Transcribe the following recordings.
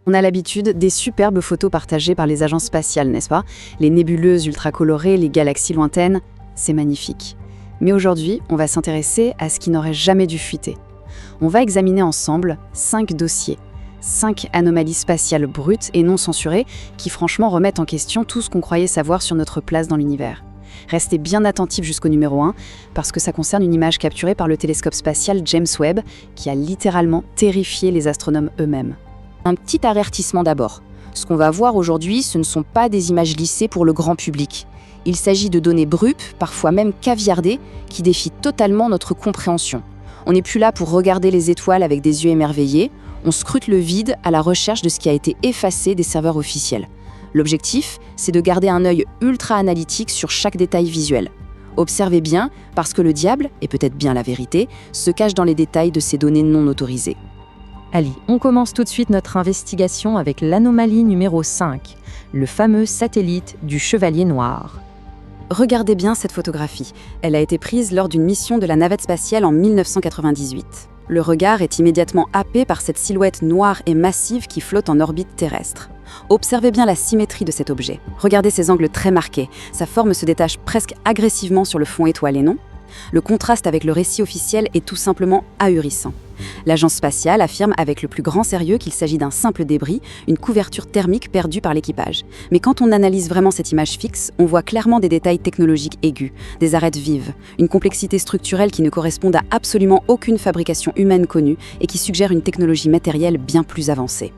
On a l'habitude des superbes photos partagées par les agences spatiales, n'est-ce pas? Les nébuleuses ultra colorées, les galaxies lointaines, c'est magnifique. Mais aujourd'hui, on va s'intéresser à ce qui n'aurait jamais dû fuiter. On va examiner ensemble 5 dossiers, 5 anomalies spatiales brutes et non censurées qui franchement remettent en question tout ce qu'on croyait savoir sur notre place dans l'univers. Restez bien attentifs jusqu'au numéro 1, parce que ça concerne une image capturée par le télescope spatial James Webb, qui a littéralement terrifié les astronomes eux-mêmes. Un petit avertissement d'abord. Ce qu'on va voir aujourd'hui, ce ne sont pas des images lissées pour le grand public. Il s'agit de données brutes, parfois même caviardées, qui défient totalement notre compréhension. On n'est plus là pour regarder les étoiles avec des yeux émerveillés, on scrute le vide à la recherche de ce qui a été effacé des serveurs officiels. L'objectif, c'est de garder un œil ultra analytique sur chaque détail visuel. Observez bien, parce que le diable, et peut-être bien la vérité, se cache dans les détails de ces données non autorisées. Allez, on commence tout de suite notre investigation avec l'anomalie numéro 5, le fameux satellite du Chevalier Noir. Regardez bien cette photographie. Elle a été prise lors d'une mission de la navette spatiale en 1998. Le regard est immédiatement happé par cette silhouette noire et massive qui flotte en orbite terrestre. Observez bien la symétrie de cet objet. Regardez ses angles très marqués. Sa forme se détache presque agressivement sur le fond étoilé, non ? Le contraste avec le récit officiel est tout simplement ahurissant. L'agence spatiale affirme avec le plus grand sérieux qu'il s'agit d'un simple débris, une couverture thermique perdue par l'équipage. Mais quand on analyse vraiment cette image fixe, on voit clairement des détails technologiques aigus, des arêtes vives, une complexité structurelle qui ne correspond à absolument aucune fabrication humaine connue et qui suggère une technologie matérielle bien plus avancée.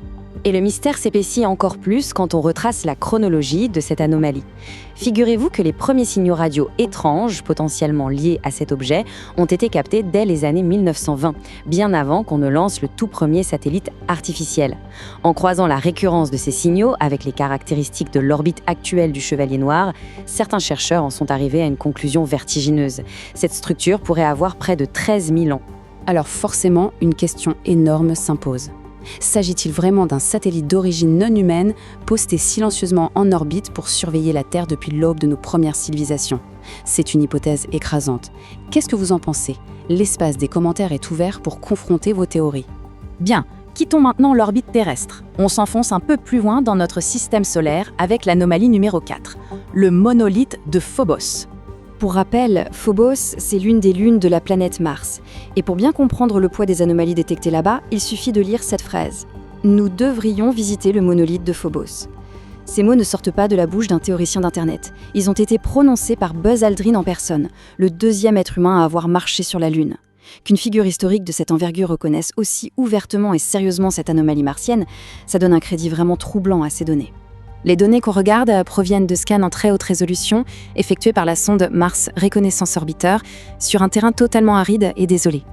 Et le mystère s'épaissit encore plus quand on retrace la chronologie de cette anomalie. Figurez-vous que les premiers signaux radio étranges, potentiellement liés à cet objet, ont été captés dès les années 1920, bien avant qu'on ne lance le tout premier satellite artificiel. En croisant la récurrence de ces signaux avec les caractéristiques de l'orbite actuelle du Chevalier Noir, certains chercheurs en sont arrivés à une conclusion vertigineuse. Cette structure pourrait avoir près de 13 000 ans. Alors forcément, une question énorme s'impose. S'agit-il vraiment d'un satellite d'origine non humaine, posté silencieusement en orbite pour surveiller la Terre depuis l'aube de nos premières civilisations? C'est une hypothèse écrasante. Qu'est-ce que vous en pensez? L'espace des commentaires est ouvert pour confronter vos théories. Bien, quittons maintenant l'orbite terrestre. On s'enfonce un peu plus loin dans notre système solaire avec l'anomalie numéro 4, le monolithe de Phobos. Pour rappel, Phobos, c'est l'une des lunes de la planète Mars. Et pour bien comprendre le poids des anomalies détectées là-bas, il suffit de lire cette phrase. Nous devrions visiter le monolithe de Phobos. Ces mots ne sortent pas de la bouche d'un théoricien d'Internet. Ils ont été prononcés par Buzz Aldrin en personne, le 2e être humain à avoir marché sur la Lune. Qu'une figure historique de cette envergure reconnaisse aussi ouvertement et sérieusement cette anomalie martienne, ça donne un crédit vraiment troublant à ces données. Les données qu'on regarde proviennent de scans en très haute résolution effectués par la sonde Mars Reconnaissance Orbiter sur un terrain totalement aride et désolé.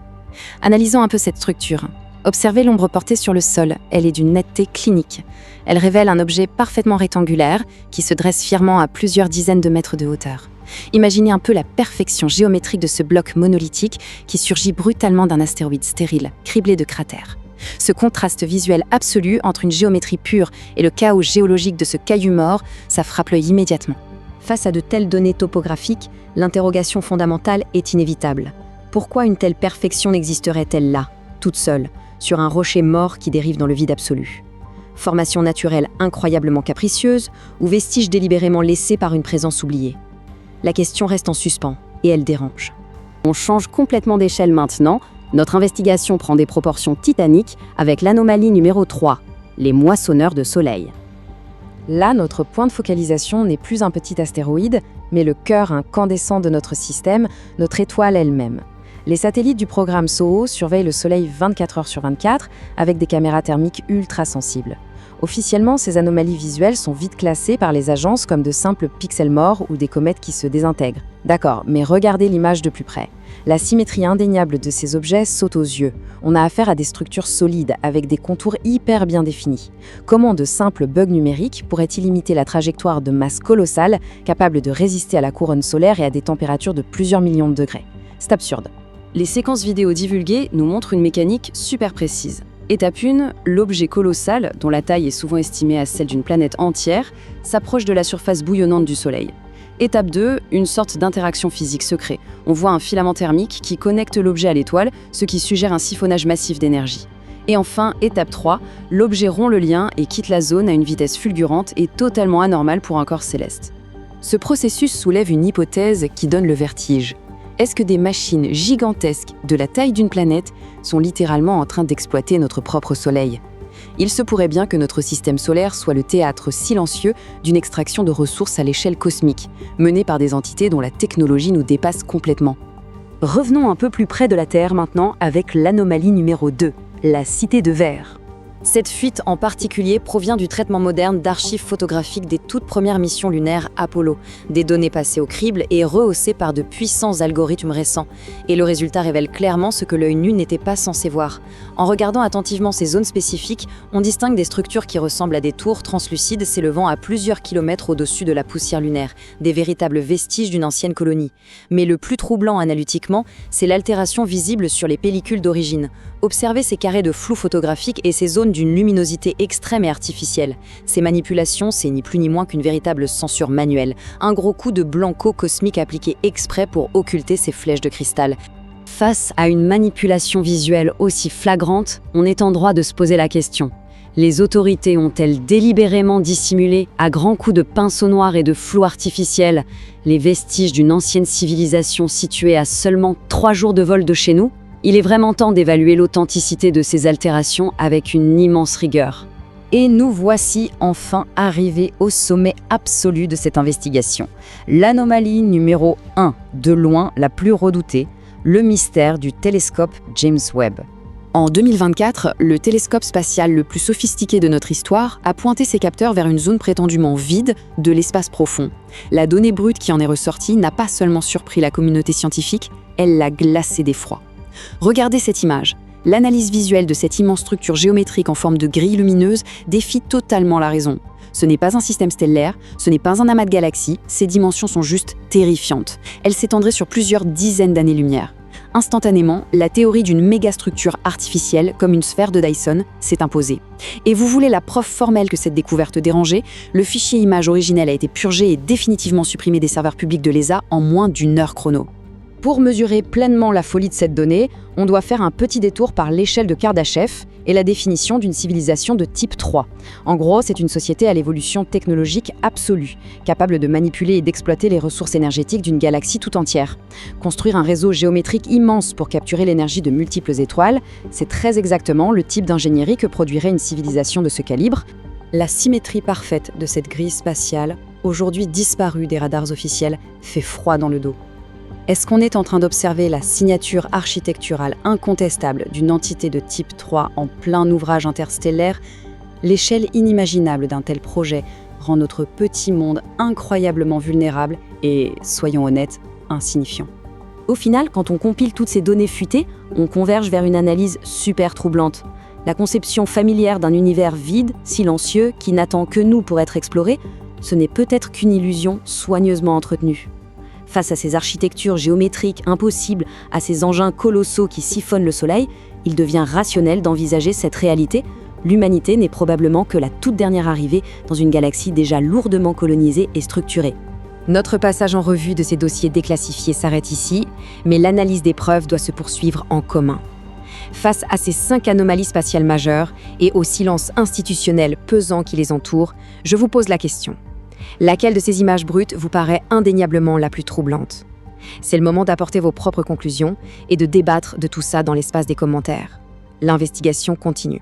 Analysons un peu cette structure. Observez l'ombre portée sur le sol, elle est d'une netteté clinique. Elle révèle un objet parfaitement rectangulaire qui se dresse fièrement à plusieurs dizaines de mètres de hauteur. Imaginez un peu la perfection géométrique de ce bloc monolithique qui surgit brutalement d'un astéroïde stérile, criblé de cratères. Ce contraste visuel absolu entre une géométrie pure et le chaos géologique de ce caillou mort, ça frappe l'œil immédiatement. Face à de telles données topographiques, l'interrogation fondamentale est inévitable. Pourquoi une telle perfection n'existerait-elle là, toute seule, sur un rocher mort qui dérive dans le vide absolu? Formation naturelle incroyablement capricieuse ou vestige délibérément laissé par une présence oubliée? La question reste en suspens et elle dérange. On change complètement d'échelle maintenant. Notre investigation prend des proportions titaniques avec l'anomalie numéro 3, les moissonneurs de soleil. Là, notre point de focalisation n'est plus un petit astéroïde, mais le cœur incandescent de notre système, notre étoile elle-même. Les satellites du programme SOHO surveillent le Soleil 24 heures sur 24 avec des caméras thermiques ultra sensibles. Officiellement, ces anomalies visuelles sont vite classées par les agences comme de simples pixels morts ou des comètes qui se désintègrent. D'accord, mais regardez l'image de plus près. La symétrie indéniable de ces objets saute aux yeux. On a affaire à des structures solides avec des contours hyper bien définis. Comment de simples bugs numériques pourraient-ils imiter la trajectoire de masse colossale capable de résister à la couronne solaire et à des températures de plusieurs millions de degrés? C'est absurde. Les séquences vidéo divulguées nous montrent une mécanique super précise. Étape 1, l'objet colossal, dont la taille est souvent estimée à celle d'une planète entière, s'approche de la surface bouillonnante du Soleil. Étape 2, une sorte d'interaction physique secret. On voit un filament thermique qui connecte l'objet à l'étoile, ce qui suggère un siphonnage massif d'énergie. Et enfin, étape 3, l'objet rompt le lien et quitte la zone à une vitesse fulgurante et totalement anormale pour un corps céleste. Ce processus soulève une hypothèse qui donne le vertige. Est-ce que des machines gigantesques de la taille d'une planète sont littéralement en train d'exploiter notre propre Soleil ? Il se pourrait bien que notre système solaire soit le théâtre silencieux d'une extraction de ressources à l'échelle cosmique, menée par des entités dont la technologie nous dépasse complètement. Revenons un peu plus près de la Terre maintenant avec l'anomalie numéro 2, la Cité de Verre. Cette fuite en particulier provient du traitement moderne d'archives photographiques des toutes premières missions lunaires Apollo, des données passées au crible et rehaussées par de puissants algorithmes récents. Et le résultat révèle clairement ce que l'œil nu n'était pas censé voir. En regardant attentivement ces zones spécifiques, on distingue des structures qui ressemblent à des tours translucides s'élevant à plusieurs kilomètres au-dessus de la poussière lunaire, des véritables vestiges d'une ancienne colonie. Mais le plus troublant analytiquement, c'est l'altération visible sur les pellicules d'origine. Observez ces carrés de flou photographique et ces zones d'une luminosité extrême et artificielle. Ces manipulations, c'est ni plus ni moins qu'une véritable censure manuelle, un gros coup de blanco cosmique appliqué exprès pour occulter ces flèches de cristal. Face à une manipulation visuelle aussi flagrante, on est en droit de se poser la question. Les autorités ont-elles délibérément dissimulé, à grands coups de pinceau noir et de flou artificiel, les vestiges d'une ancienne civilisation située à seulement 3 jours de vol de chez nous ? Il est vraiment temps d'évaluer l'authenticité de ces altérations avec une immense rigueur. Et nous voici enfin arrivés au sommet absolu de cette investigation. L'anomalie numéro 1, de loin la plus redoutée, le mystère du télescope James Webb. En 2024, le télescope spatial le plus sophistiqué de notre histoire a pointé ses capteurs vers une zone prétendument vide de l'espace profond. La donnée brute qui en est ressortie n'a pas seulement surpris la communauté scientifique, elle l'a glacée d'effroi. Regardez cette image. L'analyse visuelle de cette immense structure géométrique en forme de grille lumineuse défie totalement la raison. Ce n'est pas un système stellaire, ce n'est pas un amas de galaxies, ces dimensions sont juste terrifiantes. Elles s'étendraient sur plusieurs dizaines d'années-lumière. Instantanément, la théorie d'une mégastructure artificielle, comme une sphère de Dyson, s'est imposée. Et vous voulez la preuve formelle que cette découverte dérangeait ? Le fichier image originel a été purgé et définitivement supprimé des serveurs publics de l'ESA en moins d'1 heure chrono. Pour mesurer pleinement la folie de cette donnée, on doit faire un petit détour par l'échelle de Kardashev et la définition d'une civilisation de type 3. En gros, c'est une société à l'évolution technologique absolue, capable de manipuler et d'exploiter les ressources énergétiques d'une galaxie tout entière. Construire un réseau géométrique immense pour capturer l'énergie de multiples étoiles, c'est très exactement le type d'ingénierie que produirait une civilisation de ce calibre. La symétrie parfaite de cette grille spatiale, aujourd'hui disparue des radars officiels, fait froid dans le dos. Est-ce qu'on est en train d'observer la signature architecturale incontestable d'une entité de type 3 en plein ouvrage interstellaire ? L'échelle inimaginable d'un tel projet rend notre petit monde incroyablement vulnérable et, soyons honnêtes, insignifiant. Au final, quand on compile toutes ces données fuitées, on converge vers une analyse super troublante. La conception familière d'un univers vide, silencieux, qui n'attend que nous pour être exploré, ce n'est peut-être qu'une illusion soigneusement entretenue. Face à ces architectures géométriques impossibles, à ces engins colossaux qui siphonnent le Soleil, il devient rationnel d'envisager cette réalité. L'humanité n'est probablement que la toute dernière arrivée dans une galaxie déjà lourdement colonisée et structurée. Notre passage en revue de ces dossiers déclassifiés s'arrête ici, mais l'analyse des preuves doit se poursuivre en commun. Face à ces 5 anomalies spatiales majeures et au silence institutionnel pesant qui les entoure, je vous pose la question. Laquelle de ces images brutes vous paraît indéniablement la plus troublante ? C'est le moment d'apporter vos propres conclusions et de débattre de tout ça dans l'espace des commentaires. L'investigation continue.